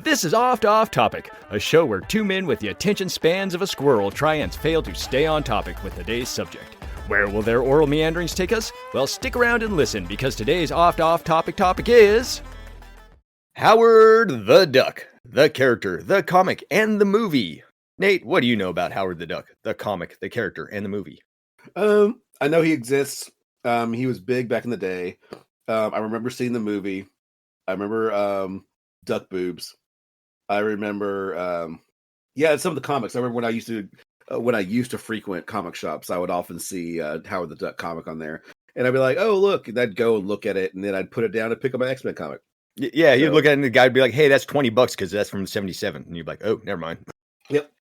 This is Oft Off Topic, a show where two men with the attention spans of a squirrel try and fail to stay on topic with today's subject. Where will their oral meanderings take us? Well, stick around and listen, because today's Oft Off Topic is... Howard the Duck. The character, the comic, and the movie. Nate, what do you know about Howard the Duck? The comic, the character, and the movie? I know he exists. He was big back in the day. I remember seeing the movie. I remember duck boobs. I remember some of the comics. I remember when I used to frequent comic shops, I would often see Howard the Duck comic on there. And I'd be like, oh, look. And I'd go and look at it, and then I'd put it down and pick up my X-Men comic. Yeah, you'd look at it, and the guy would be like, hey, that's $20 because that's from 77. And you'd be like, oh, never mind. Yep.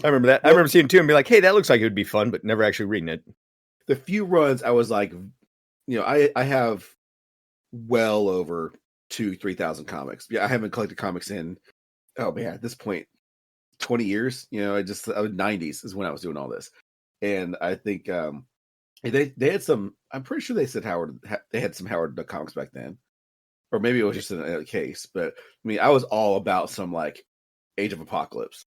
I remember that. I remember seeing it too and be like, hey, that looks like it would be fun, but never actually reading it. The few runs I was like, I have well over 3,000 comics. Yeah, I haven't collected comics in, at this point, 20 years. I was 90s is when I was doing all this. And I think they had some, I'm pretty sure they said they had some Howard Duck comics back then. Or maybe it was just a case. But I mean, I was all about some like Age of Apocalypse.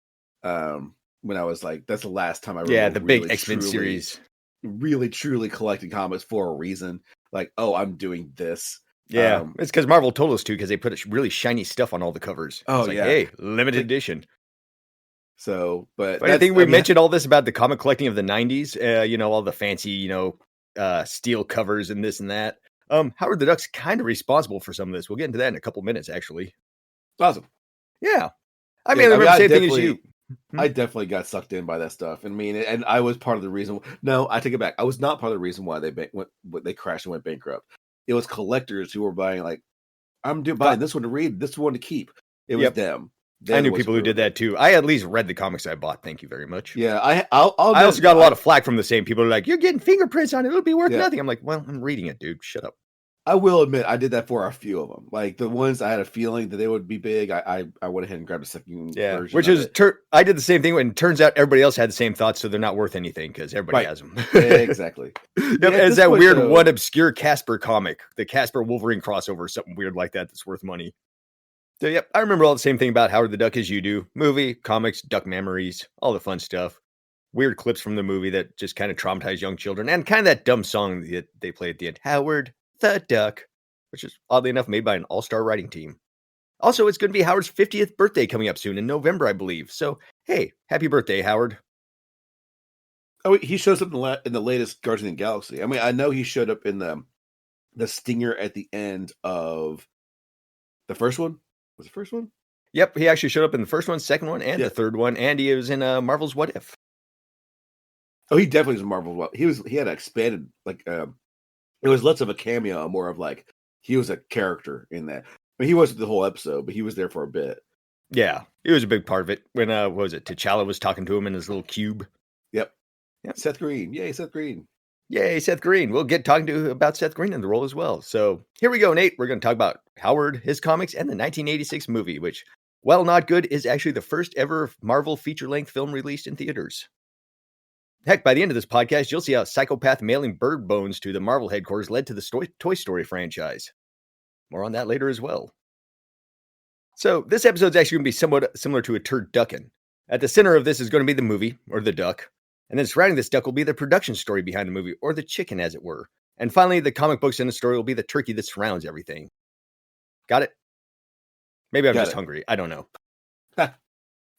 When I was like, that's the last time I remember the big X-Men series. Really, truly collecting comics for a reason. Like, oh, I'm doing this. Yeah, it's because Marvel told us to, because they put really shiny stuff on all the covers. Oh, it's like, hey, limited edition. So, but I think we mentioned all this about the comic collecting of the 90s, all the fancy, steel covers and this and that. Howard the Duck's kind of responsible for some of this. We'll get into that in a couple minutes, actually. Awesome. Yeah. I remember the same thing as you. I definitely got sucked in by that stuff. And I was part of the reason. No, I take it back. I was not part of the reason why they crashed and went bankrupt. It was collectors who were buying, like, I'm buying this one to read, this one to keep. It was them. I knew people who did that too. I at least read the comics I bought. Thank you very much. Yeah, I also got a lot of flack from the same people who are like, you're getting fingerprints on it. It'll be worth nothing. I'm like, well, I'm reading it, dude. Shut up. I will admit I did that for a few of them. Like the ones I had a feeling that they would be big, I went ahead and grabbed a second version. Which is, I did the same thing, and it turns out everybody else had the same thoughts, so they're not worth anything because everybody has them. Exactly. It's that weird one obscure Casper comic, the Casper Wolverine crossover, something weird like that that's worth money. So, I remember all the same thing about Howard the Duck as you do. Movie, comics, duck memories, all the fun stuff. Weird clips from the movie that just kind of traumatize young children, and kind of that dumb song that they play at the end, Howard the Duck, which is oddly enough made by an all-star writing team. Also, it's going to be Howard's 50th birthday coming up soon in November, I believe. So, hey, happy birthday, Howard. Oh, he shows up in the latest Guardians of the Galaxy. I mean, I know he showed up in the stinger at the end of the first one. Was the first one? Yep, he actually showed up in the first one, second one, and the third one, and he was in Marvel's What If. Oh, he definitely was in Marvel's What If. He had an expanded, it was less of a cameo, more of like, he was a character in that. I mean, he wasn't the whole episode, but he was there for a bit. Yeah, he was a big part of it. When, T'Challa was talking to him in his little cube. Yep. Seth Green. Yay, Seth Green. Yay, Seth Green. We'll get talking about Seth Green in the role as well. So here we go, Nate. We're going to talk about Howard, his comics, and the 1986 movie, which, while not good, is actually the first ever Marvel feature-length film released in theaters. Heck, by the end of this podcast, you'll see how a psychopath mailing bird bones to the Marvel headquarters led to the Toy Story franchise. More on that later as well. So, this episode is actually going to be somewhat similar to a turducken. At the center of this is going to be the movie, or the duck. And then surrounding this duck will be the production story behind the movie, or the chicken, as it were. And finally, the comic books in the story will be the turkey that surrounds everything. Got it? Maybe I'm just hungry. I don't know.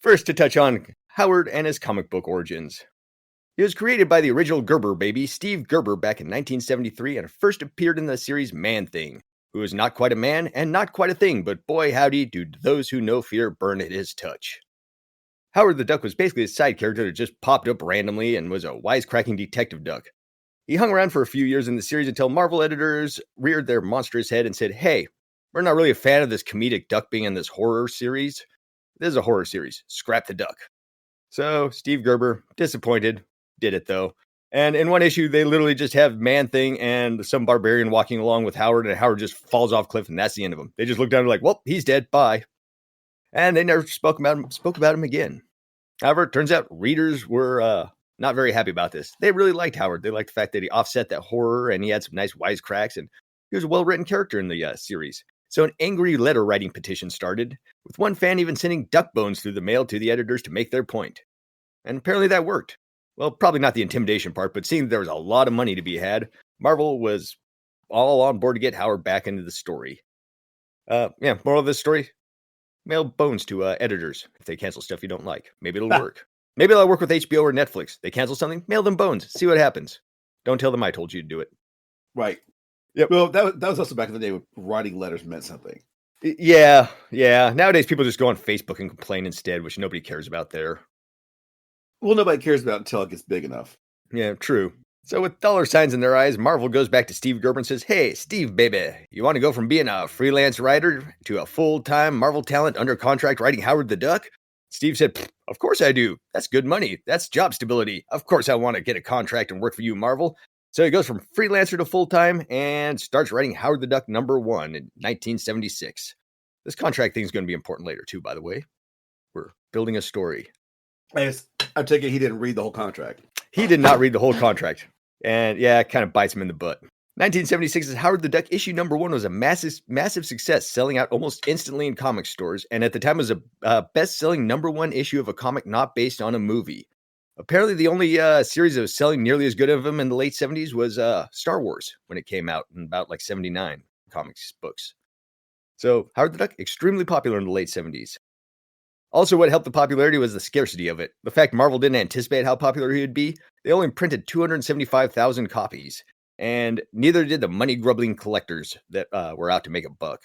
First, to touch on Howard and his comic book origins. He was created by the original Gerber baby, Steve Gerber, back in 1973, and first appeared in the series Man-Thing, who is not quite a man and not quite a thing, but boy howdy do those who know fear burn at his touch. Howard the Duck was basically a side character that just popped up randomly and was a wisecracking detective duck. He hung around for a few years in the series until Marvel editors reared their monstrous head and said, hey, we're not really a fan of this comedic duck being in this horror series. This is a horror series. Scrap the duck. So, Steve Gerber, disappointed, did it though. And in one issue, they literally just have Man-Thing and some barbarian walking along with Howard, and Howard just falls off cliff, and that's the end of him. They just look down and like, well, he's dead, bye. And they never spoke about him again. However, it turns out readers were not very happy about this. They really liked Howard. They liked the fact that he offset that horror, and he had some nice wisecracks, and he was a well-written character in the series. So an angry letter writing petition started, with one fan even sending duck bones through the mail to the editors to make their point. And apparently that worked. Well, probably not the intimidation part, but seeing there was a lot of money to be had, Marvel was all on board to get Howard back into the story. Moral of this story, mail bones to editors if they cancel stuff you don't like. Maybe it'll work. Maybe it'll work with HBO or Netflix. They cancel something, mail them bones. See what happens. Don't tell them I told you to do it. Right. Yep. Well, that was also back in the day when writing letters meant something. Yeah. Nowadays, people just go on Facebook and complain instead, which nobody cares about there. Well, nobody cares about it until it gets big enough. Yeah, true. So with dollar signs in their eyes, Marvel goes back to Steve Gerber and says, "Hey, Steve, baby, you want to go from being a freelance writer to a full-time Marvel talent under contract writing Howard the Duck?" Steve said, "Of course I do. That's good money. That's job stability. Of course I want to get a contract and work for you, Marvel." So he goes from freelancer to full-time and starts writing Howard the Duck #1 in 1976. This contract thing is going to be important later, too, by the way. We're building a story. I take it he didn't read the whole contract. He did not read the whole contract. And yeah, it kind of bites him in the butt. 1976's Howard the Duck issue #1 was a massive success, selling out almost instantly in comic stores, and at the time was a best-selling #1 issue of a comic not based on a movie. Apparently, the only series that was selling nearly as good of them in the late 70s was Star Wars when it came out in about like 79 comics books. So Howard the Duck, extremely popular in the late 70s. Also, what helped the popularity was the scarcity of it. The fact Marvel didn't anticipate how popular he would be, they only printed 275,000 copies, and neither did the money-grubbling collectors that were out to make a buck.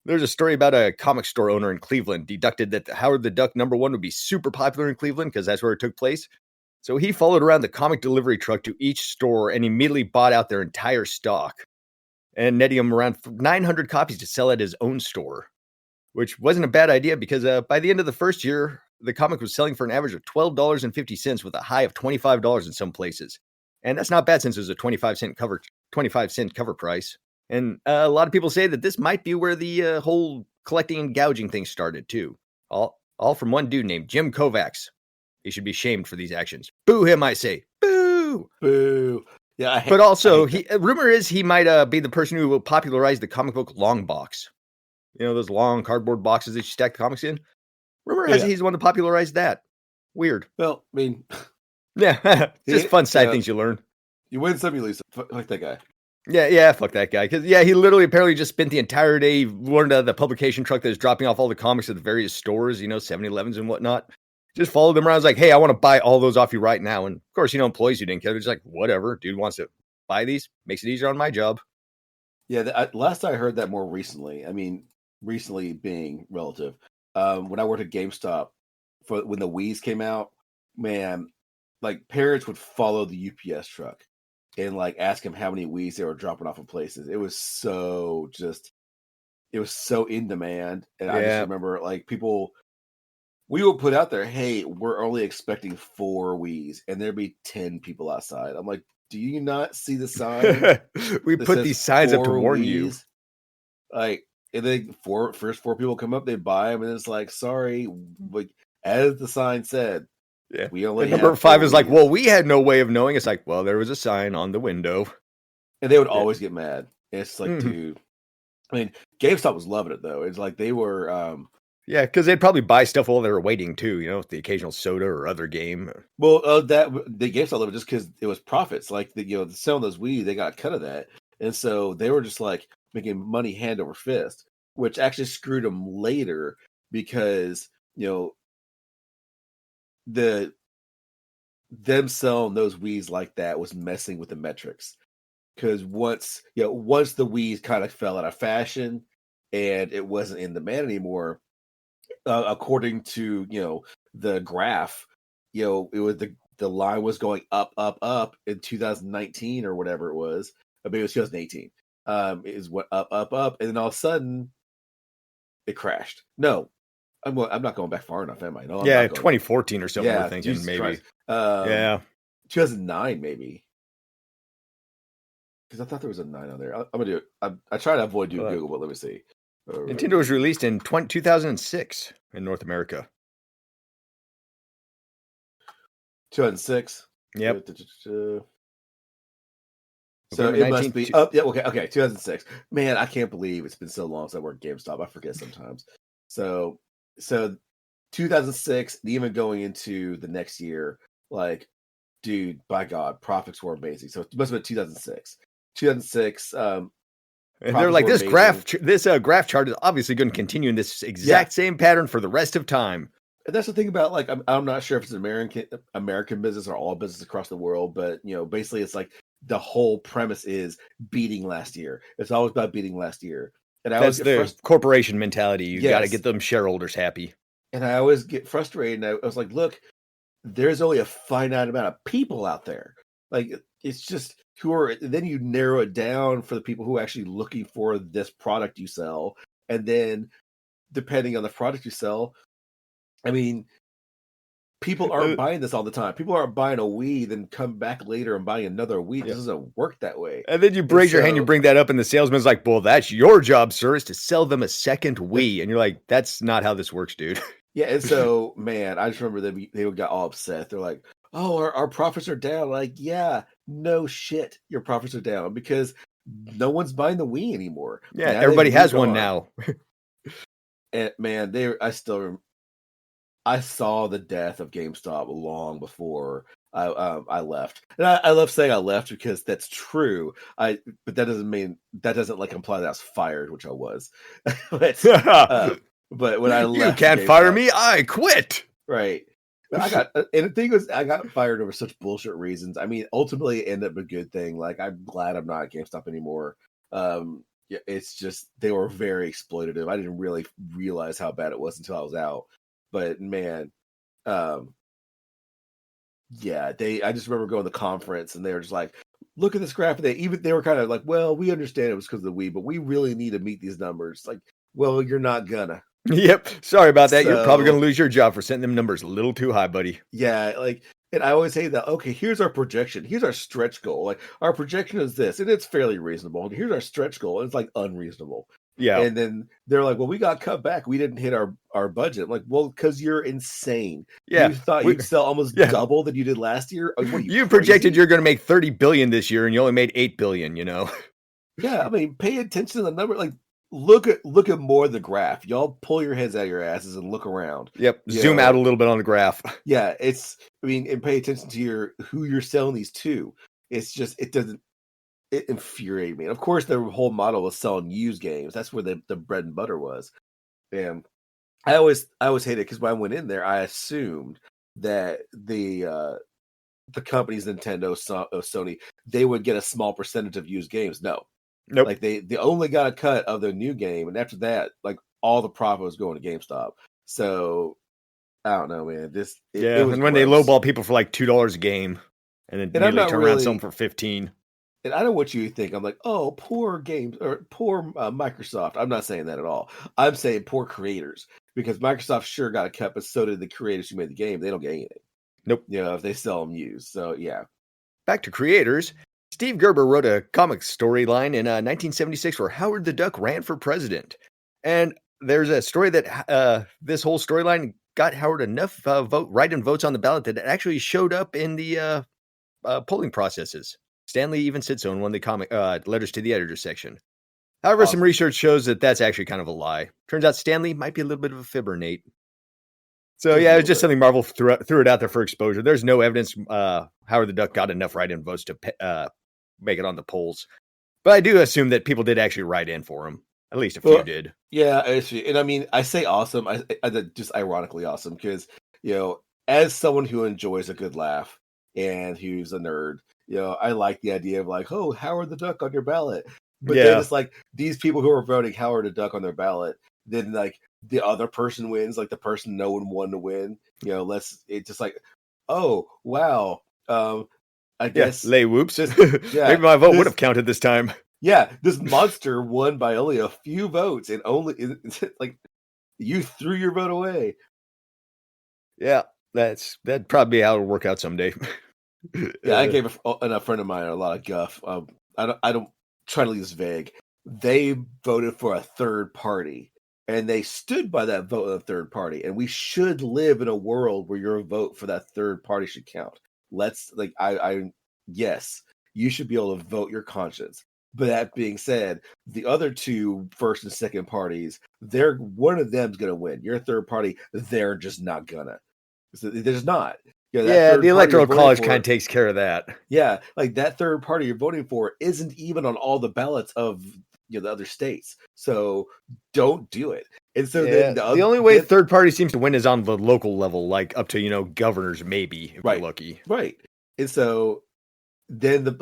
There's a story about a comic store owner in Cleveland deducted that the Howard the Duck #1 would be super popular in Cleveland because that's where it took place. So he followed around the comic delivery truck to each store and immediately bought out their entire stock, and netting him around 900 copies to sell at his own store. Which wasn't a bad idea because by the end of the first year, the comic was selling for an average of $12.50 with a high of $25 in some places. And that's not bad since it was a 25-cent cover price. And a lot of people say that this might be where the whole collecting and gouging thing started too. All from one dude named Jim Kovacs. He should be shamed for these actions. Boo him, I say. Boo! Boo. Yeah, but also, rumor is he might be the person who will popularize the comic book long box. You know, those long cardboard boxes that you stack the comics in? Rumor has it he's the one to popularize that. Weird. Well, I mean... Yeah, just fun side things you learn. You win some, you lose some. Fuck that guy. Yeah, fuck that guy. Because, he literally apparently just spent the entire day learned the publication truck that was dropping off all the comics at the various stores, 7-Elevens and whatnot. Just followed them around. I was like, hey, I want to buy all those off you right now. And, of course, employees who didn't care. They're just like, whatever. Dude wants to buy these. Makes it easier on my job. Yeah, last I heard that more recently. I mean... recently being relative. When I worked at GameStop when the Wii's came out, man, like parents would follow the UPS truck and like ask him how many Wii's they were dropping off of places. It was so in demand. And I just remember like we would put out there, hey, we're only expecting 4 Wii's, and there'd be 10 people outside. I'm like, do you not see the sign? We put these signs up to warn you. Like, and then first 4 people come up, they buy them, and it's like, sorry, like as the sign said, we only have number 5 is like, well, we had no way of knowing. It's like, well, there was a sign on the window, and they would always get mad. It's like, dude, I mean, GameStop was loving it though. It's like they were, because they'd probably buy stuff while they were waiting too. The occasional soda or other game. Well, that the GameStop loved it just because it was profits. Like selling those Wii, they got a cut of that, and so they were just like making money hand over fist, which actually screwed them later because them selling those Wii's like that was messing with the metrics. Because once the Wii's kind of fell out of fashion and it wasn't in demand anymore, according to the graph, it was the line was going up in 2019 or whatever it was. Maybe it was 2018. Is what up, and then all of a sudden it crashed. No, I'm not going back far enough, am I? No, 2014 or something. We're thinking Jesus maybe. Christ. 2009 maybe, because I thought there was a 9 on there. I'm gonna do it. I try to avoid doing Google, but let me see. Nintendo was released in 2006 in North America. 2006. Yep. So November it must 19th. be. Yeah. Okay. 2006. Man, I can't believe it's been so long since I worked at GameStop. I forget sometimes. So, so 2006, and even going into the next year, like, dude, by God, profits were amazing. So it must have been 2006. 2006. And they're Profits like, were amazing. this graph chart is obviously going to continue in this exact same pattern for the rest of time. And that's the thing about, like, I'm not sure if it's an American business or all business across the world, but basically it's like the whole premise is beating last year. It's always about beating last year. And I always That's get the corporation mentality. You got to Yes. get them shareholders happy. And I always get frustrated. And I was like, look, there's only a finite amount of people out there. Like, it's just who are, then you narrow it down for the people who are actually looking for this product you sell. And then depending on the product you sell, I mean, people aren't buying this all the time. People aren't buying a Wii, then come back later and buying another Wii. This doesn't work that way. And then you raise your hand, you bring that up, and the salesman's like, well, that's your job, sir, is to sell them a second Wii. And you're like, that's not how this works, dude. Yeah, and so, man, I just remember they got all upset. They're like, oh, our profits are down. Like, yeah, no shit, your profits are down because no one's buying the Wii anymore. Yeah, now everybody has one now. And man, I saw the death of GameStop long before I left. And I love saying I left because that's true. But that doesn't like imply that I was fired, which I was. But when I left, you can't fire me. I quit. Right. And the thing was, I got fired over such bullshit reasons. I mean, ultimately, it ended up a good thing. Like, I'm glad I'm not at GameStop anymore. Yeah, it's just they were very exploitative. I didn't really realize how bad it was until I was out. But man, yeah, I just remember going to the conference and they were just like, look at this graph. They were kind of like, well, we understand it was because of the Wii, but we really need to meet these numbers. Like, well, you're not gonna. Yep. Sorry about that. You're probably going to lose your job for setting them numbers a little too high, buddy. Yeah. Like, and I always say that, okay, here's our projection. Here's our stretch goal. Like, our projection is this, and it's fairly reasonable. And here's our stretch goal. And it's like unreasonable. Yeah. And then they're like, well, we got cut back. We didn't hit our budget. I'm like, well, because you're insane. Yeah. You thought you'd sell almost double than you did last year? You projected you're going to make 30 billion this year and you only made 8 billion, Yeah. I mean, pay attention to the number. Like, look at more of the graph. Y'all pull your heads out of your asses and look around. Yep. Zoom out a little bit on the graph. Yeah. And pay attention to who you're selling these to. It's just, it infuriated me. And of course, their whole model was selling used games. That's where the bread and butter was. And I always hated it because when I went in there, I assumed that the companies, Nintendo, Sony, they would get a small percentage of used games. No. Nope. Like they only got a cut of their new game, and after that, like all the profit was going to GameStop. So I don't know, man. It was and when gross. they lowball people for like $2 a game, and then immediately turn around and sell them for 15. And I don't want you to think I'm like, oh, poor games or poor Microsoft. I'm not saying that at all. I'm saying poor creators because Microsoft sure got a cut, but so did the creators who made the game. They don't get anything. Nope. If they sell them used. So yeah. Back to creators. Steve Gerber wrote a comic storyline in 1976 where Howard the Duck ran for president. And there's a story that this whole storyline got Howard enough write-in votes on the ballot that it actually showed up in the polling processes. Stanley even said so in one of the comic letters to the editor section. However, some research shows that that's actually kind of a lie. Turns out Stanley might be a little bit of a fibber, Nate. So yeah, it's just something Marvel threw it out there for exposure. There's no evidence Howard the Duck got enough write-in votes to make it on the polls. But I do assume that people did actually write in for him. At least a few did. Yeah, and I mean, I say awesome. I just ironically awesome because, as someone who enjoys a good laugh and who's a nerd, I like the idea of like, oh, Howard the Duck on your ballot. But then it's like these people who are voting Howard the Duck on their ballot, then like the other person wins, like the person no one wanted to win. It's just like, oh, wow. I guess lay whoops. Maybe my vote would have counted this time. Yeah, this monster won by only a few votes, and like you threw your vote away. Yeah, that'd probably be how it'll work out someday. Yeah, I gave a friend of mine a lot of guff. I don't try to leave this vague. They voted for a third party, and they stood by that vote of the third party. And we should live in a world where your vote for that third party should count. Yes. you should be able to vote your conscience. But that being said, the other two first and second parties, one of them's gonna win. Your third party, they're just not gonna. There's not. You know, Yeah, the Electoral College kind of takes care of that. Yeah, like that third party you're voting for isn't even on all the ballots of the other states. So don't do it. And so then the only way third party seems to win is on the local level, like up to governors, maybe if you're lucky. Right. And so then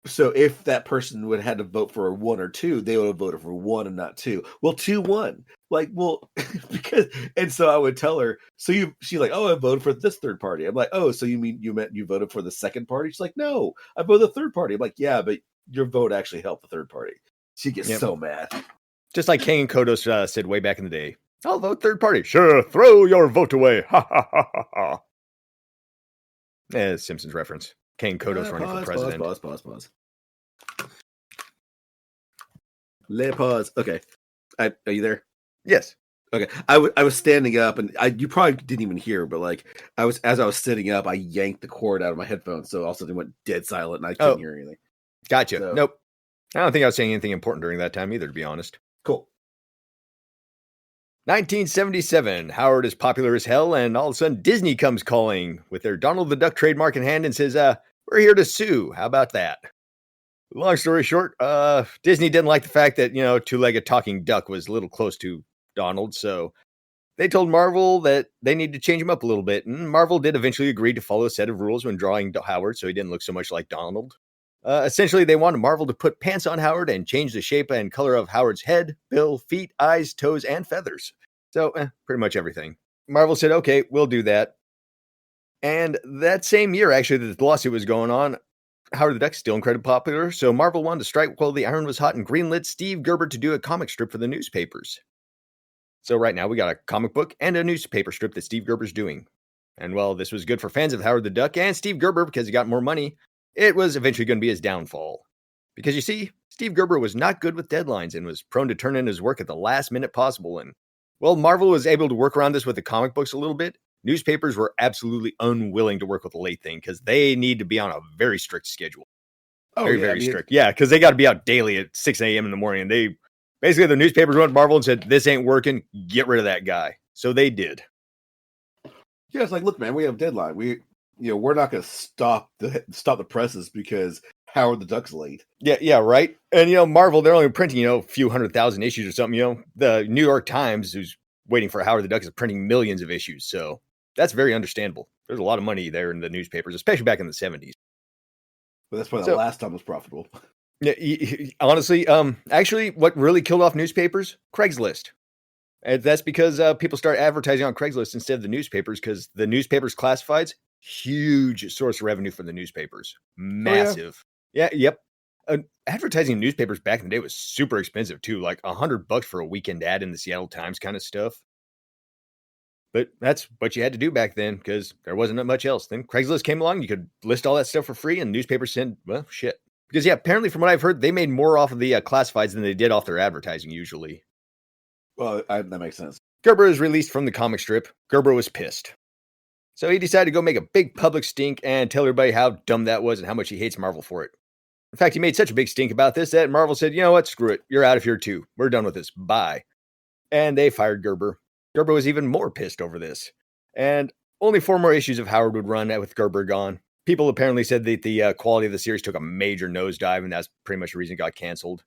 so if that person would have had to vote for a 1 or 2, they would have voted for 1 and not 2. Well, 2 won. And so I would tell her, she's like, oh, I voted for this third party. I'm like, oh, so you meant you voted for the second party? She's like, no, I voted the third party. I'm like, yeah, but your vote actually helped the third party. She gets so mad. Just like King and Kodos said way back in the day, I'll vote third party. Sure, throw your vote away. Ha ha ha ha ha. Simpsons reference. King Kodos running for president. Pause. Lay pause. Okay. Are you there? Yes. Okay. I was standing up, and you probably didn't even hear, but as I was sitting up, I yanked the cord out of my headphones, so all of a sudden it went dead silent, and I couldn't hear anything. Gotcha. So, nope. I don't think I was saying anything important during that time either, to be honest. Cool. 1977. Howard is popular as hell, and all of a sudden Disney comes calling with their Donald the Duck trademark in hand and says, we're here to sue. How about that? Long story short, Disney didn't like the fact that, two-legged talking duck was a little close to Donald, so they told Marvel that they needed to change him up a little bit, and Marvel did eventually agree to follow a set of rules when drawing Howard, so he didn't look so much like Donald. Essentially, they wanted Marvel to put pants on Howard and change the shape and color of Howard's head, bill, feet, eyes, toes, and feathers. So, pretty much everything. Marvel said, okay, we'll do that. And that same year, actually, that the lawsuit was going on, Howard the Duck's still incredibly popular, so Marvel wanted to strike while the iron was hot and greenlit Steve Gerber to do a comic strip for the newspapers. So right now, we got a comic book and a newspaper strip that Steve Gerber's doing. And while this was good for fans of Howard the Duck and Steve Gerber because he got more money, it was eventually going to be his downfall. Because you see, Steve Gerber was not good with deadlines and was prone to turn in his work at the last minute possible. And while Marvel was able to work around this with the comic books a little bit, newspapers were absolutely unwilling to work with a late thing because they need to be on a very strict schedule. Very strict. Yeah, because they got to be out daily at 6 a.m. in the morning. And they basically, the newspapers went to Marvel and said, this ain't working. Get rid of that guy. So they did. Yeah, it's like, look, man, we have a deadline. We're not going to stop the presses because Howard the Duck's late. Yeah, right. And Marvel, they're only printing a few 100,000 issues or something. The New York Times, who's waiting for Howard the Duck, is printing millions of issues. So that's very understandable. There's a lot of money there in the newspapers, especially back in the 70s. But that's probably the last time it was profitable. Yeah, honestly, actually, what really killed off newspapers? Craigslist. And that's because people start advertising on Craigslist instead of the newspapers because the newspapers' classifieds, huge source of revenue for the newspapers. Massive. Yep. Advertising in newspapers back in the day was super expensive too, like $100 for a weekend ad in the Seattle Times kind of stuff. But that's what you had to do back then because there wasn't much else. Then Craigslist came along, you could list all that stuff for free, and newspapers said, well, shit. Because apparently from what I've heard, they made more off of the classifieds than they did off their advertising usually. Well, that makes sense. Gerber is released from the comic strip. Gerber was pissed. So he decided to go make a big public stink and tell everybody how dumb that was and how much he hates Marvel for it. In fact, he made such a big stink about this that Marvel said, you know what, screw it. You're out of here too. We're done with this. Bye. And they fired Gerber. Gerber was even more pissed over this. And only 4 more issues of Howard would run with Gerber gone. People apparently said that the quality of the series took a major nosedive, and that's pretty much the reason it got canceled.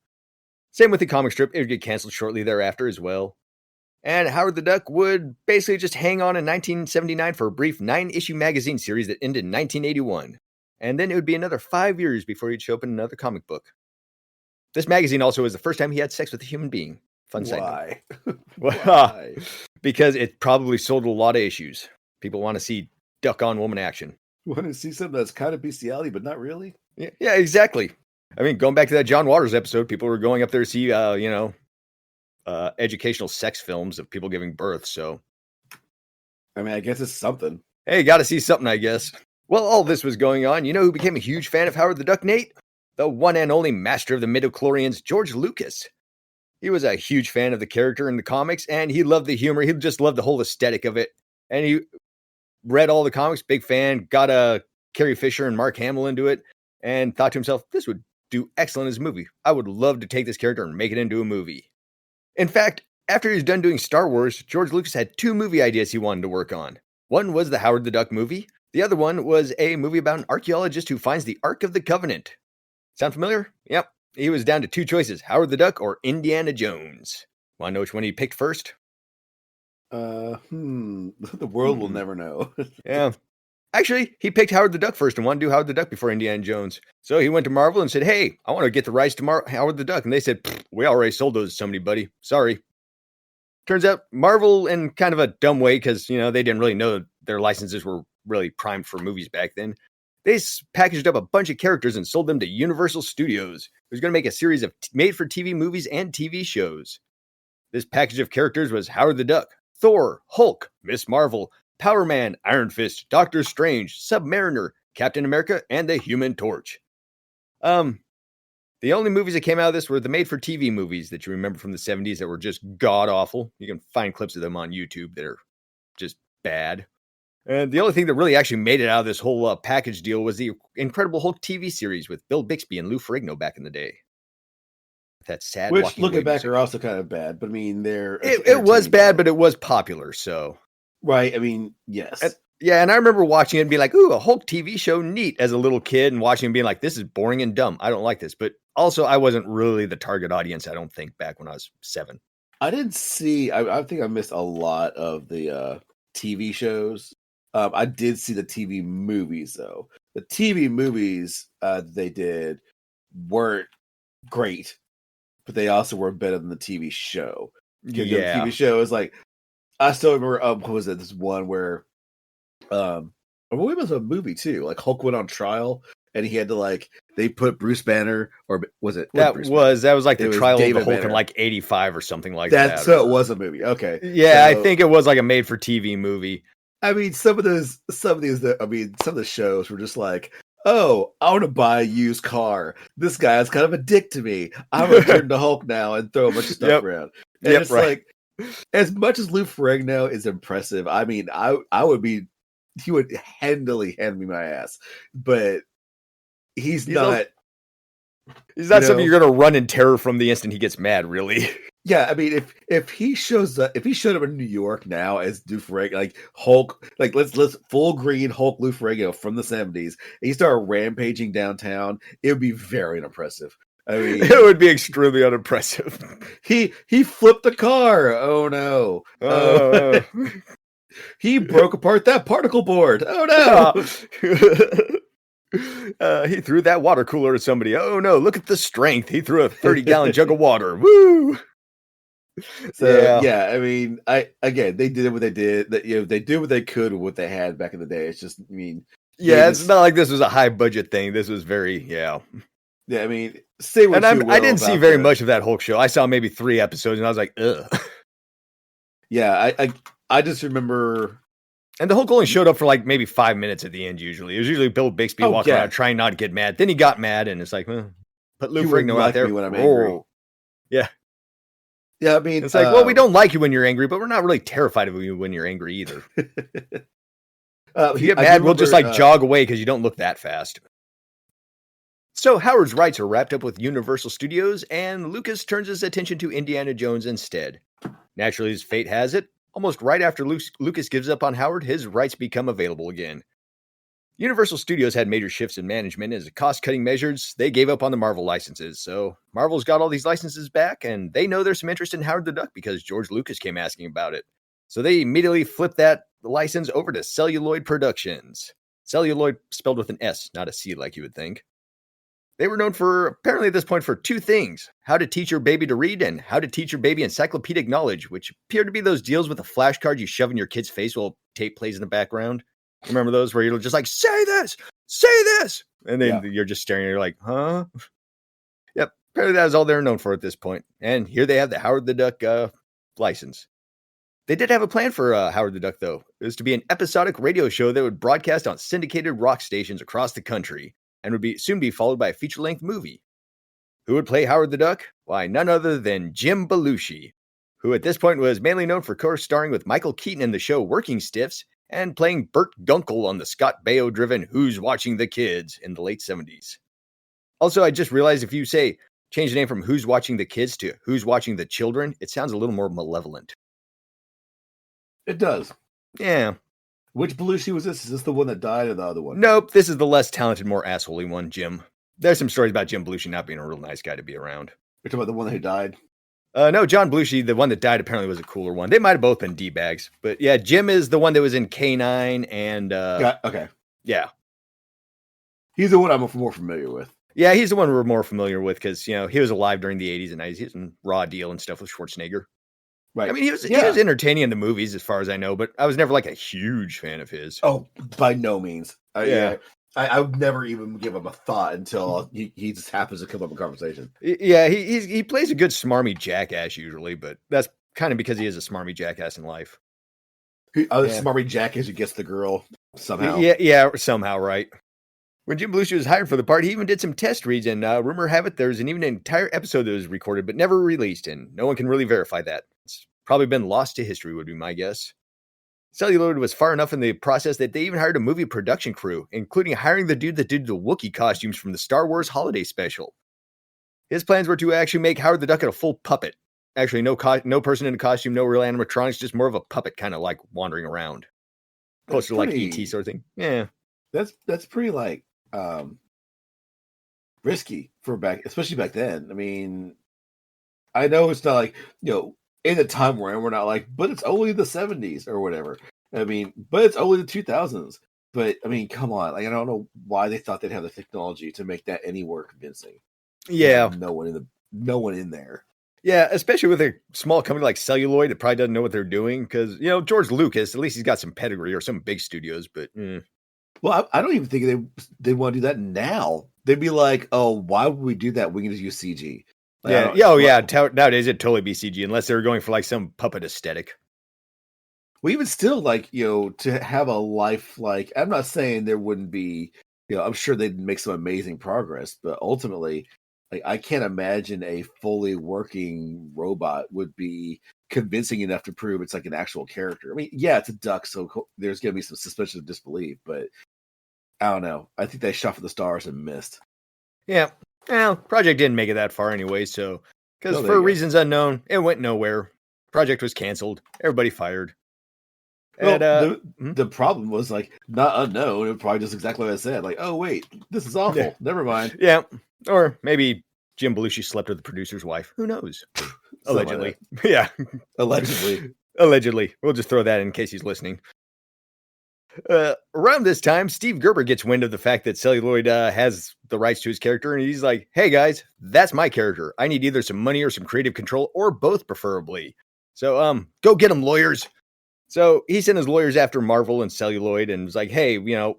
Same with the comic strip. It would get canceled shortly thereafter as well. And Howard the Duck would basically just hang on in 1979 for a brief 9-issue magazine series that ended in 1981. And then it would be another 5 years before he'd show up in another comic book. This magazine also was the first time he had sex with a human being. Fun side note. Why? Because it probably sold a lot of issues. People want to see duck on woman action. Want to see something that's kind of bestiality, but not really? Yeah, exactly. I mean, going back to that John Waters episode, people were going up there to see, educational sex films of people giving birth. So, I mean, I guess it's something. Hey, got to see something, I guess. Well, all this was going on. You know who became a huge fan of Howard the Duck, Nate? The one and only master of the midichlorians, George Lucas. He was a huge fan of the character in the comics, and he loved the humor. He just loved the whole aesthetic of it. And he read all the comics, big fan, got Carrie Fisher and Mark Hamill into it. and thought to himself, this would do excellent as a movie. I would love to take this character and make it into a movie. In fact, after he was done doing Star Wars, George Lucas had 2 movie ideas he wanted to work on. One was the Howard the Duck movie. The other one was a movie about an archaeologist who finds the Ark of the Covenant. Sound familiar? Yep. He was down to 2 choices, Howard the Duck or Indiana Jones. Want to know which one he picked first? The world will never know. Yeah. Actually, he picked Howard the Duck first and wanted to do Howard the Duck before Indiana Jones. So he went to Marvel and said, hey, I want to get the rights to Howard the Duck. And they said, we already sold those to somebody, buddy. Sorry. Turns out Marvel, in kind of a dumb way, because, they didn't really know their licenses were really primed for movies back then. They packaged up a bunch of characters and sold them to Universal Studios, who's going to make a series of made-for-TV movies and TV shows. This package of characters was Howard the Duck, Thor, Hulk, Miss Marvel, Power Man, Iron Fist, Doctor Strange, Submariner, Captain America, and the Human Torch. The only movies that came out of this were the made-for-TV movies that you remember from the 70s that were just god-awful. You can find clips of them on YouTube that are just bad. And the only thing that really actually made it out of this whole package deal was the Incredible Hulk TV series with Bill Bixby and Lou Ferrigno back in the day. That sad. Which, looking back, are also kind of bad. But I mean, it was bad, but it was popular. So right. I mean, yes. And I remember watching it and being like, "Ooh, a Hulk TV show, neat!" As a little kid, and watching and being like, "This is boring and dumb. I don't like this." But also, I wasn't really the target audience. I don't think back when I was 7. I didn't see. I think I missed a lot of the TV shows. I did see the TV movies, though. The TV movies they did weren't great, but they also were better than the TV show. Yeah, the TV show is like, I still remember. What was it? This one where, it was a movie too. Like Hulk went on trial, and he had to they put Bruce Banner, or was it? That was like the trial of the Hulk Banner. in like 85 or something like that. So it was a movie. Okay. Yeah, so, I think it was like a made for TV movie. I mean, some of the shows were just like, oh, I want to buy a used car. This guy's kind of a dick to me. I'm going to turn to Hulk now and throw a bunch of stuff around. And it's like, as much as Lou Ferrigno is impressive, I mean, he would handily hand me my ass, but he's not something you're going to run in terror from the instant he gets mad, really. Yeah, I mean, if he showed up in New York now as Lou Ferrigno, like Hulk, like let's full green Hulk Lou Ferrigno from the 70s, and he started rampaging downtown, it would be very unimpressive. I mean, it would be extremely unimpressive. He flipped a car. Oh no! He broke apart that particle board. Oh no! He threw that water cooler at somebody. Oh no! Look at the strength. He threw a 30-gallon jug of water. Woo! So yeah, I mean, they did what they did. That they did what they could with what they had back in the day. It's just, I mean, it's not like this was a high budget thing. This was very Yeah, I mean, say what I didn't see very much of that Hulk show. I saw maybe 3 episodes, and I was like, ugh. Yeah, I just remember. And the Hulk only showed up for like maybe 5 minutes at the end. Usually, it was usually Bill Bixby walking around trying not to get mad. Then he got mad, and it's like, put Lou Ferrigno out there. When I'm angry. Yeah. Yeah, I mean, it's like, well, we don't like you when you're angry, but we're not really terrified of you when you're angry either. If you get mad, we'll just jog away because you don't look that fast. So Howard's rights are wrapped up with Universal Studios, and Lucas turns his attention to Indiana Jones instead. Naturally, as fate has it, almost right after Lucas gives up on Howard, his rights become available again. Universal Studios had major shifts in management. As cost-cutting measures, they gave up on the Marvel licenses. So Marvel's got all these licenses back, and they know there's some interest in Howard the Duck because George Lucas came asking about it. So they immediately flipped that license over to Celluloid Productions. Celluloid spelled with an S, not a C like you would think. They were known for, apparently at this point, for 2 things. How to teach your baby to read and how to teach your baby encyclopedic knowledge, which appear to be those deals with a flashcard you shove in your kid's face while tape plays in the background. Remember those where you're just like, say this! And then you're just staring and you're like, huh? Yep, apparently that is all they're known for at this point. And here they have the Howard the Duck license. They did have a plan for Howard the Duck, though. It was to be an episodic radio show that would broadcast on syndicated rock stations across the country and would soon be followed by a feature-length movie. Who would play Howard the Duck? Why, none other than Jim Belushi, who at this point was mainly known for co-starring with Michael Keaton in the show Working Stiffs and playing Burt Gunkel on the Scott Baio-driven Who's Watching the Kids in the late 70s. Also, I just realized if you say change the name from Who's Watching the Kids to Who's Watching the Children, it sounds a little more malevolent. It does. Yeah. Which Belushi was this? Is this the one that died or the other one? Nope, this is the less talented, more assholey one, Jim. There's some stories about Jim Belushi not being a real nice guy to be around. You're talking about the one who died? No, John Belushi, the one that died, apparently was a cooler one. They might have both been D-bags. But yeah, Jim is the one that was in K9 and... okay. Yeah. He's the one I'm more familiar with. Yeah, he's the one we're more familiar with because, he was alive during the 80s and 90s. He was in Raw Deal and stuff with Schwarzenegger. Right. I mean, he was entertaining in the movies as far as I know, but I was never like a huge fan of his. Oh, by no means. I would never even give him a thought until he just happens to come up in conversation. Yeah, he plays a good smarmy jackass usually, but that's kind of because he is a smarmy jackass in life. Smarmy jackass who gets the girl somehow. Yeah, somehow, right. When Jim Belushi was hired for the part, he even did some test reads, and rumor have it there's even an entire episode that was recorded but never released, and no one can really verify that. It's probably been lost to history, would be my guess. Celluloid was far enough in the process that they even hired a movie production crew, including hiring the dude that did the Wookiee costumes from the Star Wars Holiday Special. His plans were to actually make Howard the Duck a full puppet. Actually, no person in a costume, no real animatronics, just more of a puppet, kind of like wandering around. Closer to like E.T. sort of thing. Yeah. That's pretty like risky for especially back then. I mean, I know it's not like, in the time we're not like, but it's only the 70s or whatever. I mean, but it's only the 2000s. But I mean, come on. Like, I don't know why they thought they'd have the technology to make that any more convincing. Yeah. No one in there. Yeah, especially with a small company like Celluloid that probably doesn't know what they're doing. Because, George Lucas, at least he's got some pedigree or some big studios, but... Well, I don't even think they want to do that now. They'd be like, oh, why would we do that? We can just use CG. Like, nowadays it'd totally be CG unless they were going for like some puppet aesthetic. Well, even still, like, to have a life like, I'm not saying there wouldn't be, I'm sure they'd make some amazing progress, but ultimately, like, I can't imagine a fully working robot would be convincing enough to prove it's like an actual character. I mean, yeah, it's a duck, so there's going to be some suspension of disbelief, but I don't know. I think they shot for the stars and missed. Yeah. Well, project didn't make it that far anyway, so because for reasons unknown, it went nowhere. Project was canceled. Everybody fired. Well, the problem was like not unknown. It probably just exactly what I said. Like, oh wait, this is awful. Yeah. Never mind. Yeah, or maybe Jim Belushi slept with the producer's wife. Who knows? Allegedly. Yeah. Allegedly. We'll just throw that in case he's listening. Around this time, Steve Gerber gets wind of the fact that Celluloid has the rights to his character, and he's like, hey guys, that's my character. I need either some money or some creative control, or both preferably. So, go get them, lawyers. So he sent his lawyers after Marvel and Celluloid and was like, hey,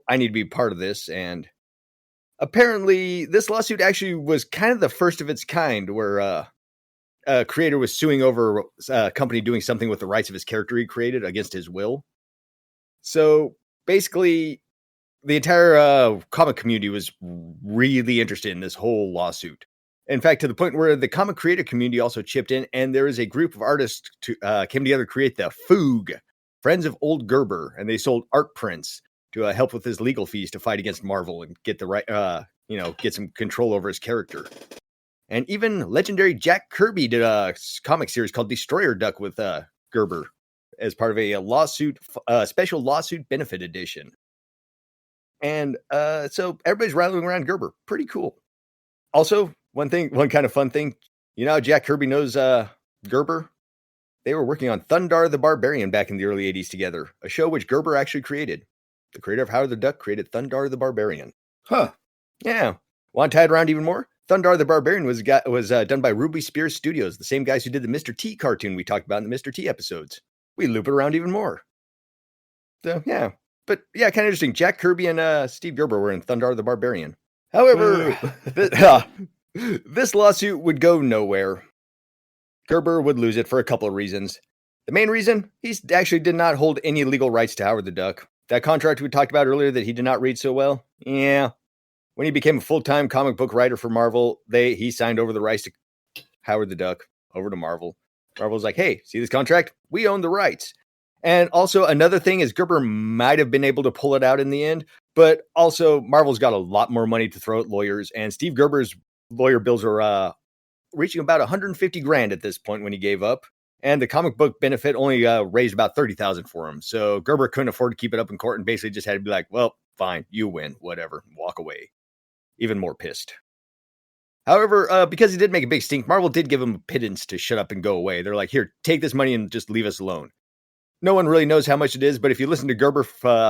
I need to be part of this. And apparently this lawsuit actually was kind of the first of its kind where a creator was suing over a company doing something with the rights of his character he created against his will. So basically, the entire comic community was really interested in this whole lawsuit. In fact, to the point where the comic creator community also chipped in, and there is a group of artists came together to create the Foog, Friends of Old Gerber, and they sold art prints to help with his legal fees to fight against Marvel and get the right, get some control over his character. And even legendary Jack Kirby did a comic series called Destroyer Duck with Gerber as part of a special lawsuit benefit edition. And so everybody's rallying around Gerber. Pretty cool. Also, one kind of fun thing, how Jack Kirby knows Gerber? They were working on Thundar the Barbarian back in the early 80s together, a show which Gerber actually created. The creator of Howard the Duck created Thundar the Barbarian. Huh. Yeah. Want to tie it around even more? Thundar the Barbarian was done by Ruby Spears Studios, the same guys who did the Mr. T cartoon we talked about in the Mr. T episodes. We loop it around even more. So, yeah. But, yeah, kind of interesting. Jack Kirby and Steve Gerber were in Thundar the Barbarian. However, this lawsuit would go nowhere. Gerber would lose it for a couple of reasons. The main reason, he actually did not hold any legal rights to Howard the Duck. That contract we talked about earlier that he did not read so well, yeah. When he became a full-time comic book writer for Marvel, he signed over the rights to Howard the Duck over to Marvel. Marvel was like, hey, see this contract? We own the rights. And also another thing is Gerber might have been able to pull it out in the end, But also, Marvel's got a lot more money to throw at lawyers, and Steve Gerber's lawyer bills are reaching about 150 grand at this point when he gave up. And the comic book benefit only raised about 30,000 for him. So Gerber couldn't afford to keep it up in court and basically just had to be like, well, fine, you win, whatever, walk away. Even more pissed. However, because he did make a big stink, Marvel did give him a pittance to shut up and go away. They're like, here, take this money and just leave us alone. No one really knows how much it is, but if you listen to Gerber,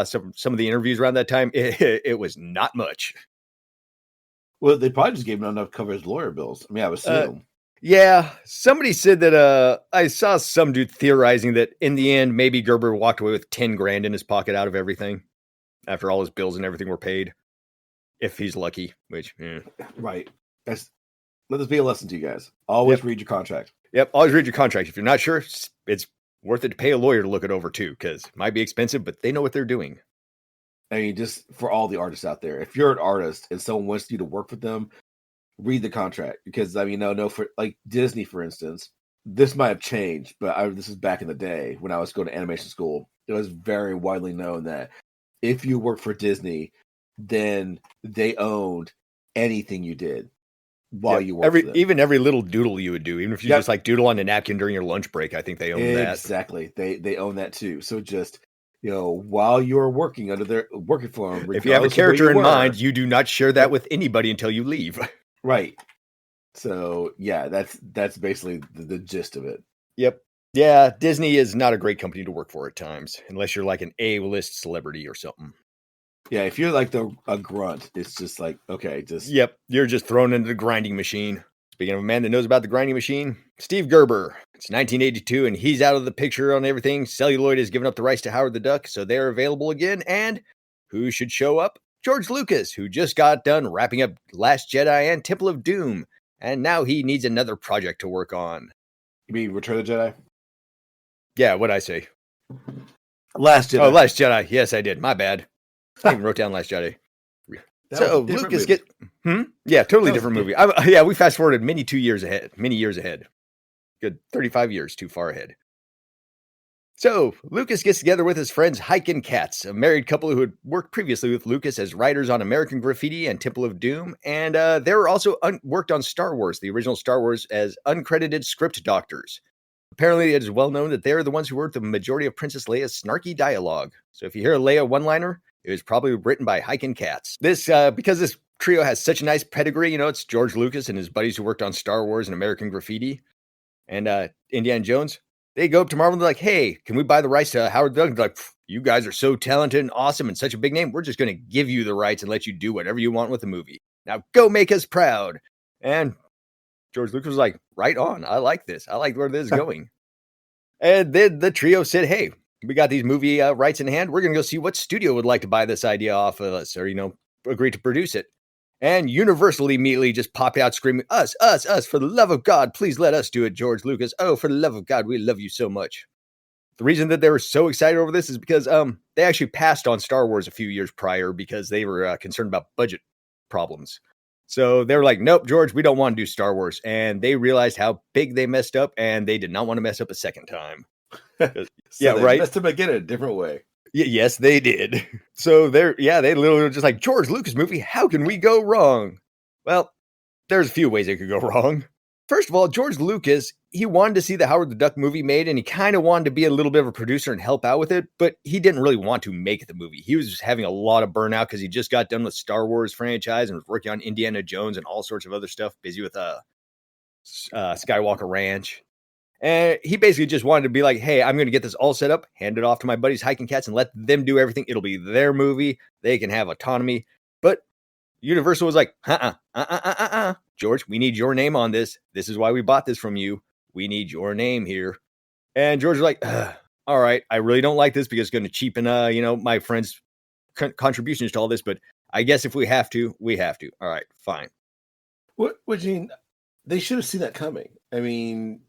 some of the interviews around that time, it was not much. Well, they probably just gave him enough to cover his lawyer bills. I mean, I would assume. Yeah, somebody said that I saw some dude theorizing that in the end, maybe Gerber walked away with 10 grand in his pocket out of everything after all his bills and everything were paid. If he's lucky, which, Right. Let this be a lesson to you guys. Always read your contract. Yep, always read your contract. If you're not sure, it's worth it to pay a lawyer to look it over too, because it might be expensive, but they know what they're doing. I mean, just for all the artists out there, if you're an artist and someone wants you to work with them, read the contract. Because, I mean, no, for like Disney, for instance, this might have changed, but this is back in the day when I was going to animation school. It was very widely known that if you work for Disney, then they owned anything you did while you worked for them. Even every little doodle you would do, even if you just like doodle on a napkin during your lunch break, I think they own that. Exactly. They own that too. So just, while you're working working for them, if you have a character in mind, you do not share that with anybody until you leave. Right. So yeah, that's basically the gist of it. Yep. Yeah, Disney is not a great company to work for at times, unless you're like an A-list celebrity or something. Yeah, if you're like a grunt, it's just like, okay, just... Yep, you're just thrown into the grinding machine. Speaking of a man that knows about the grinding machine, Steve Gerber. It's 1982, and he's out of the picture on everything. Celluloid has given up the rights to Howard the Duck, so they're available again. And who should show up? George Lucas, who just got done wrapping up Last Jedi and Temple of Doom. And now he needs another project to work on. You mean Return of the Jedi? Yeah, what'd I say? Last Jedi. Oh, Last Jedi. Yes, I did. My bad. I even wrote down Last Jedi. So Lucas yeah, totally different movie. We fast forwarded many years ahead. Good 35 years too far ahead. So Lucas gets together with his friends Hike and Katz, a married couple who had worked previously with Lucas as writers on American Graffiti and Temple of Doom, and they were also worked on Star Wars, the original Star Wars, as uncredited script doctors. Apparently, it is well known that they're the ones who wrote the majority of Princess Leia's snarky dialogue. So if you hear a Leia one-liner, it was probably written by Hike and Katz. This, because this trio has such a nice pedigree, it's George Lucas and his buddies who worked on Star Wars and American Graffiti and Indiana Jones. They go up to Marvel and they're like, hey, can we buy the rights to Howard the Duck? They're like, you guys are so talented and awesome and such a big name. We're just going to give you the rights and let you do whatever you want with the movie. Now go make us proud. And George Lucas was like, right on. I like this. I like where this is going. And then the trio said, hey, we got these movie rights in hand. We're going to go see what studio would like to buy this idea off of us or, agree to produce it. And Universal immediately just popped out screaming, us, for the love of God, please let us do it, George Lucas. Oh, for the love of God, we love you so much. The reason that they were so excited over this is because they actually passed on Star Wars a few years prior because they were concerned about budget problems. So they were like, nope, George, we don't want to do Star Wars. And they realized how big they messed up, and they did not want to mess up a second time. They messed up again in a different way. Yes, they did. So they literally were just like, George Lucas movie, how can we go wrong? Well, there's a few ways it could go wrong. First of all, George Lucas, he wanted to see the Howard the Duck movie made, and he kind of wanted to be a little bit of a producer and help out with it, but he didn't really want to make the movie. He was just having a lot of burnout because he just got done with Star Wars franchise and was working on Indiana Jones and all sorts of other stuff, busy with Skywalker Ranch. And he basically just wanted to be like, hey, I'm going to get this all set up, hand it off to my buddies Hike and Katz, and let them do everything. It'll be their movie. They can have autonomy. But Universal was like, George, we need your name on this. This is why we bought this from you. We need your name here. And George was like, all right, I really don't like this because it's going to cheapen, my friends' contributions to all this. But I guess if we have to, we have to. All right, fine. What Gene? They should have seen that coming. I mean,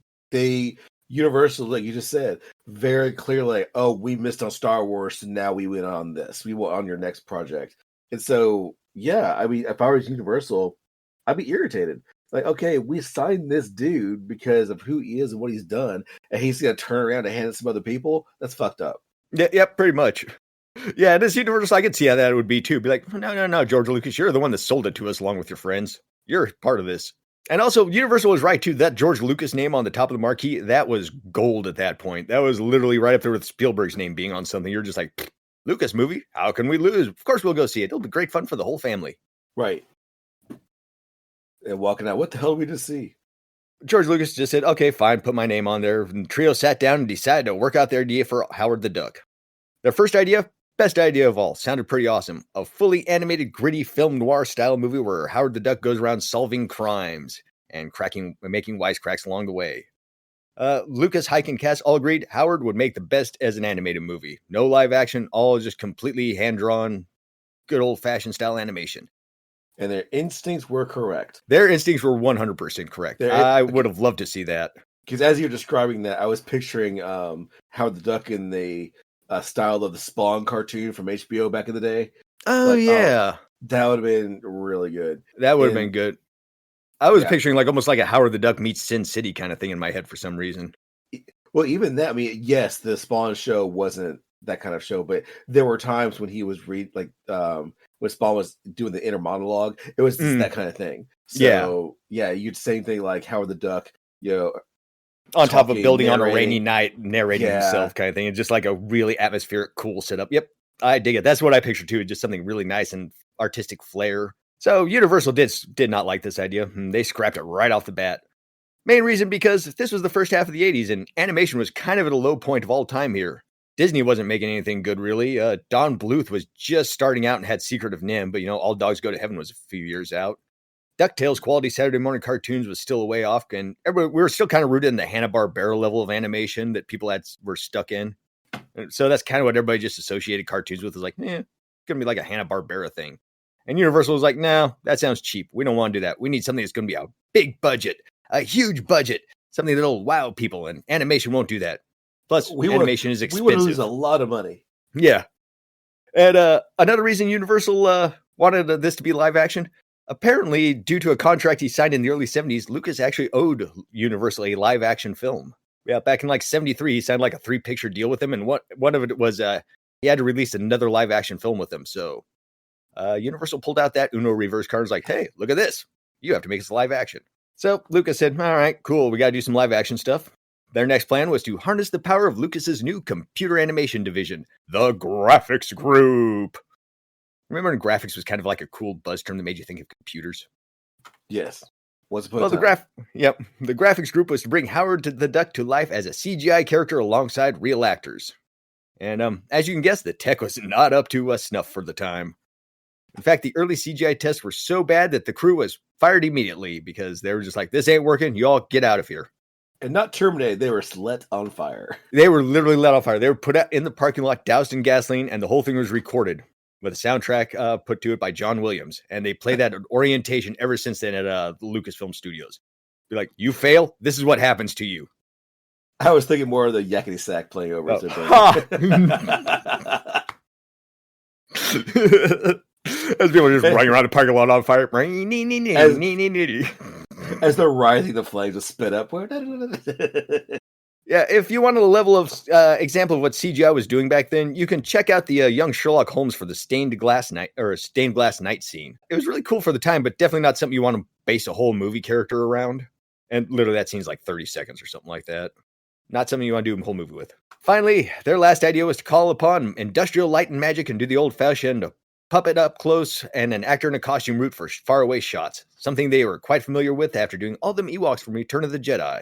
Universal, like you just said, very clearly, we missed on Star Wars, so now we went on this. We went on your next project. And so, yeah, I mean, if I was Universal, I'd be irritated. Like, okay, we signed this dude because of who he is and what he's done, and he's going to turn around and hand it to some other people? That's fucked up. Yeah, pretty much. Yeah, this Universal, I could see how that would be too. Be like, no, George Lucas, you're the one that sold it to us along with your friends. You're part of this. And also, Universal was right too. That George Lucas name on the top of the marquee, that was gold at that point. That was literally right up there with Spielberg's name being on something. You're just like, Lucas movie? How can we lose? Of course we'll go see it. It'll be great fun for the whole family. Right. And walking out, what the hell did we just see? George Lucas just said, okay, fine, put my name on there. And the trio sat down and decided to work out their idea for Howard the Duck. Their first idea, best idea of all, sounded pretty awesome. A fully animated, gritty film noir style movie where Howard the Duck goes around solving crimes and making wisecracks along the way. Lucas, Hike, and Cass all agreed Howard would make the best as an animated movie. No live action, all just completely hand-drawn, good old-fashioned style animation. And their instincts were correct. Their instincts were 100% correct. I would have loved to see that. Because as you're describing that, I was picturing Howard the Duck in the style of the Spawn cartoon from HBO back in the day. Oh, yeah. That would have been really good. That would have been good. I was picturing almost like a Howard the Duck meets Sin City kind of thing in my head for some reason. Well, even that, I mean, yes, the Spawn show wasn't that kind of show, but there were times when he was when Spawn was doing the inner monologue, it was that kind of thing. So yeah, you'd same thing like Howard the Duck, on top of building on a rainy night, narrating himself kind of thing. It's just like a really atmospheric, cool setup. Yep, I dig it. That's what I picture too. Just something really nice and artistic flair. So Universal did not like this idea. They scrapped it right off the bat. Main reason because this was the first half of the 80s and animation was kind of at a low point of all time here. Disney wasn't making anything good, really. Don Bluth was just starting out and had Secret of NIMH, but All Dogs Go to Heaven was a few years out. DuckTales quality Saturday morning cartoons was still a way off, and we were still kind of rooted in the Hanna-Barbera level of animation that people were stuck in. So that's kind of what everybody just associated cartoons with. Is like, it's going to be like a Hanna-Barbera thing. And Universal was like, no, that sounds cheap. We don't want to do that. We need something that's going to be a big budget, a huge budget, something that'll wow people, and animation won't do that. Plus, animation is expensive. We would lose a lot of money. Yeah. And another reason Universal wanted this to be live action, apparently, due to a contract he signed in the early 70s, Lucas actually owed Universal a live action film. Yeah, back in 73, he signed a 3-picture deal with him, and one of it was he had to release another live action film with him. So Universal pulled out that Uno reverse card and was like, hey, look at this. You have to make this live action. So Lucas said, all right, cool. We got to do some live action stuff. Their next plan was to harness the power of Lucas's new computer animation division, the Graphics Group. Remember when graphics was kind of like a cool buzz term that made you think of computers? Yes. The Graphics Group was to bring Howard the Duck to life as a CGI character alongside real actors. And as you can guess, the tech was not up to snuff for the time. In fact, the early CGI tests were so bad that the crew was fired immediately because they were just like, this ain't working. You all get out of here. And not terminated. They were lit on fire. They were literally lit on fire. They were put out in the parking lot, doused in gasoline, and the whole thing was recorded with a soundtrack put to it by John Williams. And they play that at orientation ever since then at the Lucasfilm Studios. Be like, you fail, this is what happens to you. I was thinking more of the yakety sack playing over. As people are just running around the parking lot on fire. As they're rising, the flames will spit up. Yeah, if you wanted a level of example of what CGI was doing back then, you can check out the young Sherlock Holmes for the stained glass night scene. It was really cool for the time, but definitely not something you want to base a whole movie character around. And literally that scene's 30 seconds or something like that. Not something you want to do a whole movie with. Finally, their last idea was to call upon industrial light and magic and do the old-fashioned puppet up close and an actor in a costume route for faraway shots, something they were quite familiar with after doing all them Ewoks from Return of the Jedi.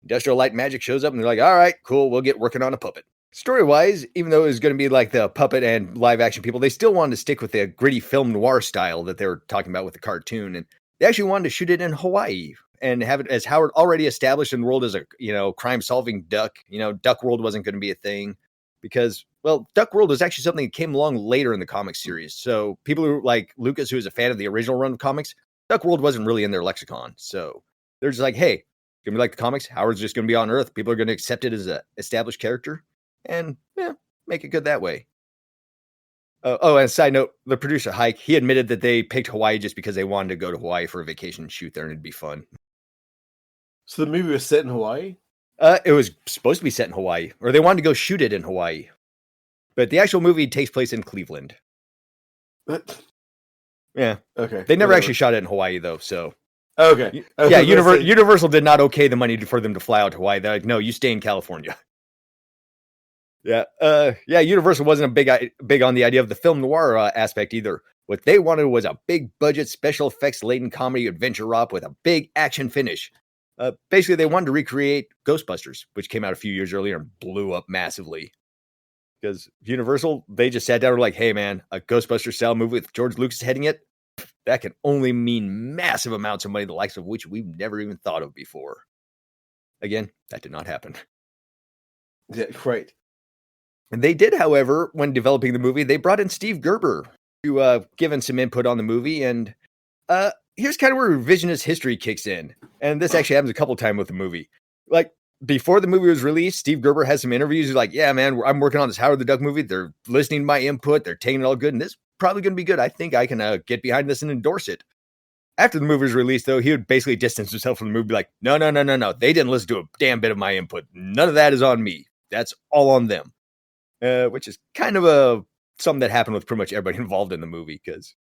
Industrial Light and Magic shows up and they're like, all right, cool, we'll get working on a puppet. Story-wise, even though it was going to be like the puppet and live-action people, they still wanted to stick with the gritty film noir style that they were talking about with the cartoon, and they actually wanted to shoot it in Hawaii and have it as Howard already established in the world as a, crime-solving duck. Duck World wasn't going to be a thing because, well, Duck World was actually something that came along later in the comic series. So people who like Lucas, who was a fan of the original run of comics, Duck World wasn't really in their lexicon. So they're just like, hey, it's going to be like the comics. Howard's just going to be on Earth. People are going to accept it as an established character and make it good that way. And a side note, the producer, Hike, he admitted that they picked Hawaii just because they wanted to go to Hawaii for a vacation and shoot there and it'd be fun. So the movie was set in Hawaii? It was supposed to be set in Hawaii, or they wanted to go shoot it in Hawaii. But the actual movie takes place in Cleveland. Yeah. Okay. They never actually shot it in Hawaii, though, so... Okay. Yeah, Universal did not okay the money for them to fly out to Hawaii. They're like, no, you stay in California. Yeah. Universal wasn't big on the idea of the film noir aspect either. What they wanted was a big budget, special effects laden comedy adventure romp with a big action finish. Basically, they wanted to recreate Ghostbusters, which came out a few years earlier and blew up massively. Because Universal, they just sat down and were like, hey, man, a Ghostbusters style movie with George Lucas heading it, that can only mean massive amounts of money, the likes of which we've never even thought of before. Again, that did not happen. Yeah, right. And they did, however, when developing the movie, they brought in Steve Gerber to give in some input on the movie. And here's kind of where revisionist history kicks in. And this actually happens a couple times with the movie. Like, before the movie was released, Steve Gerber has some interviews. He's like, yeah, man, I'm working on this Howard the Duck movie. They're listening to my input. They're taking it all good. And this is probably going to be good. I think I can get behind this and endorse it. After the movie was released, though, he would basically distance himself from the movie, like, no. They didn't listen to a damn bit of my input. None of that is on me. That's all on them. Which is kind of something that happened with pretty much everybody involved in the movie, because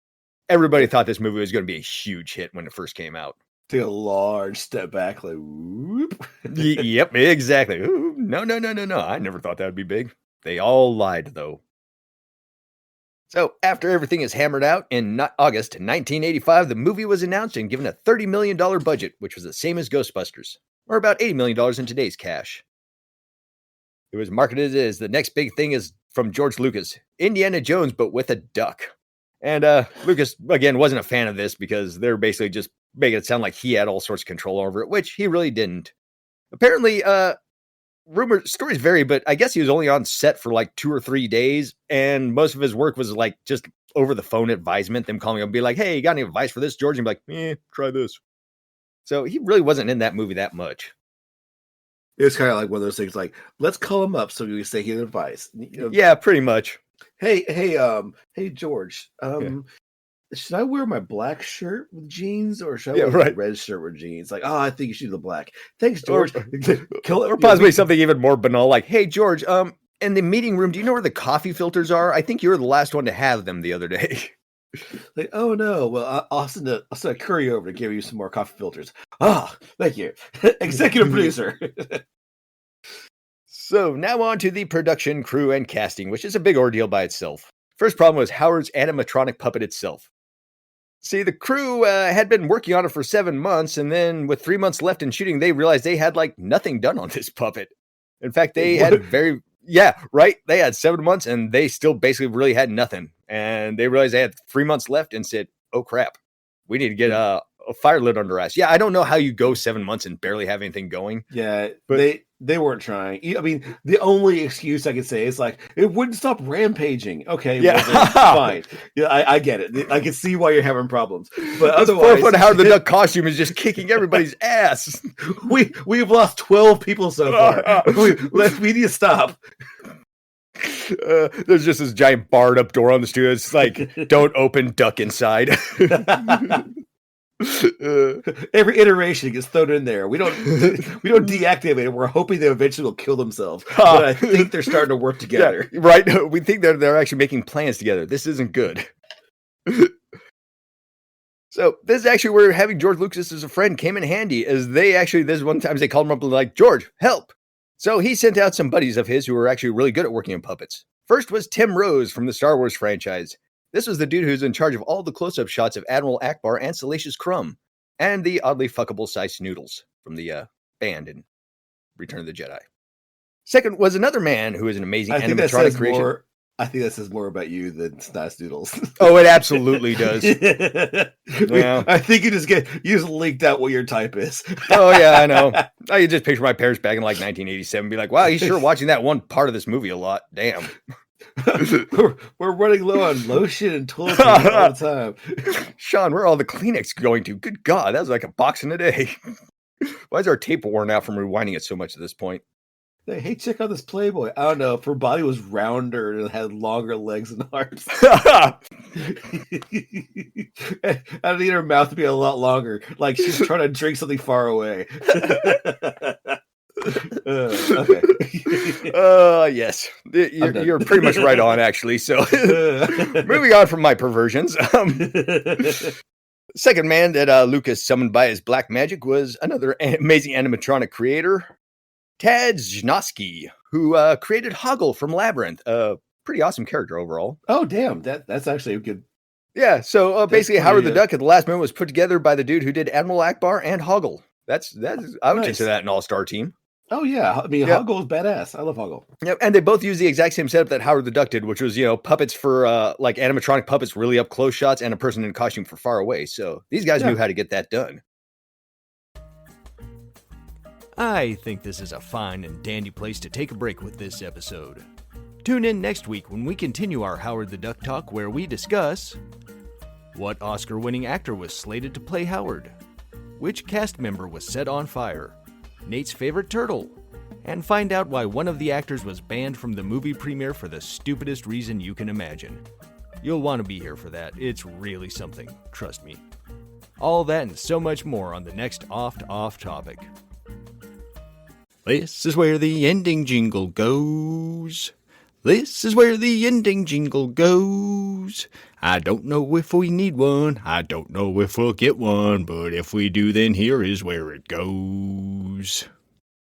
everybody thought this movie was going to be a huge hit when it first came out. Take a large step back, like, whoop. Yep, exactly. Ooh, no. I never thought that would be big. They all lied, though. So, after everything is hammered out, in August 1985, the movie was announced and given a $30 million budget, which was the same as Ghostbusters, or about $80 million in today's cash. It was marketed as the next big thing is from George Lucas, Indiana Jones, but with a duck. And Lucas, again, wasn't a fan of this because they're basically just making it sound like he had all sorts of control over it, which he really didn't. Apparently, stories vary, but I guess he was only on set for like 2 or 3 days, and most of his work was like just over the phone advisement, them calling him and be like, hey, you got any advice for this, George? And be like, try this. So he really wasn't in that movie that much. It was kind of like one of those things like, let's call him up so we say his advice. Yeah, pretty much. Hey, George, should I wear my black shirt with jeans or should I wear my red shirt with jeans? Like, I think you should do the black. Thanks, George. Or possibly something even more banal, like, hey, George, in the meeting room, do you know where the coffee filters are? I think you were the last one to have them the other day. Like, oh no, well, I'll send a courier over to give you some more coffee filters. Thank you. Executive producer. So now on to the production, crew, and casting, which is a big ordeal by itself. First problem was Howard's animatronic puppet itself. See, the crew had been working on it for 7 months, and then with 3 months left in shooting, they realized they had like nothing done on this puppet. In fact, they had they had 7 months, and they still basically really had nothing. And they realized they had 3 months left and said, oh crap, we need to get a fire lit under us. Yeah, I don't know how you go 7 months and barely have anything going. Yeah, but they weren't trying. I mean, the only excuse I could say is like, it wouldn't stop rampaging. Okay, yeah, well, fine. Yeah, I get it. I can see why you're having problems. But otherwise, 4 foot Howard the Duck costume is just kicking everybody's ass. We've lost 12 people so far. We need to stop. There's just this giant barred up door on the studio. It's like, don't open, duck inside. Every iteration gets thrown in there. We don't deactivate it. We're hoping they eventually will kill themselves. But I think they're starting to work together. Yeah, right? We think they're actually making plans together. This isn't good. So this is actually where having George Lucas as a friend came in handy, as this one time they called him up and like, George, help. So he sent out some buddies of his who were actually really good at working on puppets. First was Tim Rose from the Star Wars franchise. This was the dude who's in charge of all the close-up shots of Admiral Akbar and Salacious Crumb, and the oddly fuckable Sice Noodles from the band in Return of the Jedi. Second was another man who is an amazing animatronic creation. I think that says more about you than Sice Noodles. Oh, it absolutely does. Yeah. I think you just leaked out what your type is. Oh yeah, I know. I could just picture my parents back in like 1987, be like, "Wow, he's sure watching that one part of this movie a lot." Damn. we're running low on lotion and toilet paper all the time. Sean, where are all the Kleenex going to? Good God, that was like a box in a day. Why is our tape worn out from rewinding it so much at this point? Hey, check out this Playboy. I don't know if her body was rounder and had longer legs and arms. I don't need her mouth to be a lot longer. Like she's trying to drink something far away. Okay. Yes. You're pretty much right on, actually. So, moving on from my perversions. Second man that Lucas summoned by his black magic was another amazing animatronic creator, Tad Jnosky, who created Hoggle from Labyrinth. Pretty awesome character overall. Oh, damn. That's actually a good. Yeah, so basically, pretty, Howard the Duck at the last moment was put together by the dude who did Admiral Akbar and Hoggle. That's I would Nice. consider that an all-star team. Oh, yeah. I mean, Yep. Hoggle is badass. I love Hoggle. Yep, and they both use the exact same setup that Howard the Duck did, which was, puppets for, like animatronic puppets, really up close shots, and a person in costume for far away. So these guys knew how to get that done. I think this is a fine and dandy place to take a break with this episode. Tune in next week when we continue our Howard the Duck talk, where we discuss what Oscar-winning actor was slated to play Howard, which cast member was set on fire, Nate's favorite turtle, and find out why one of the actors was banned from the movie premiere for the stupidest reason you can imagine. You'll want to be here for that. It's really something, trust me. All that and so much more on the next Oft Off Topic. This is where the ending jingle goes. This is where the ending jingle goes. I don't know if we need one. I don't know if we'll get one. But if we do, then here is where it goes.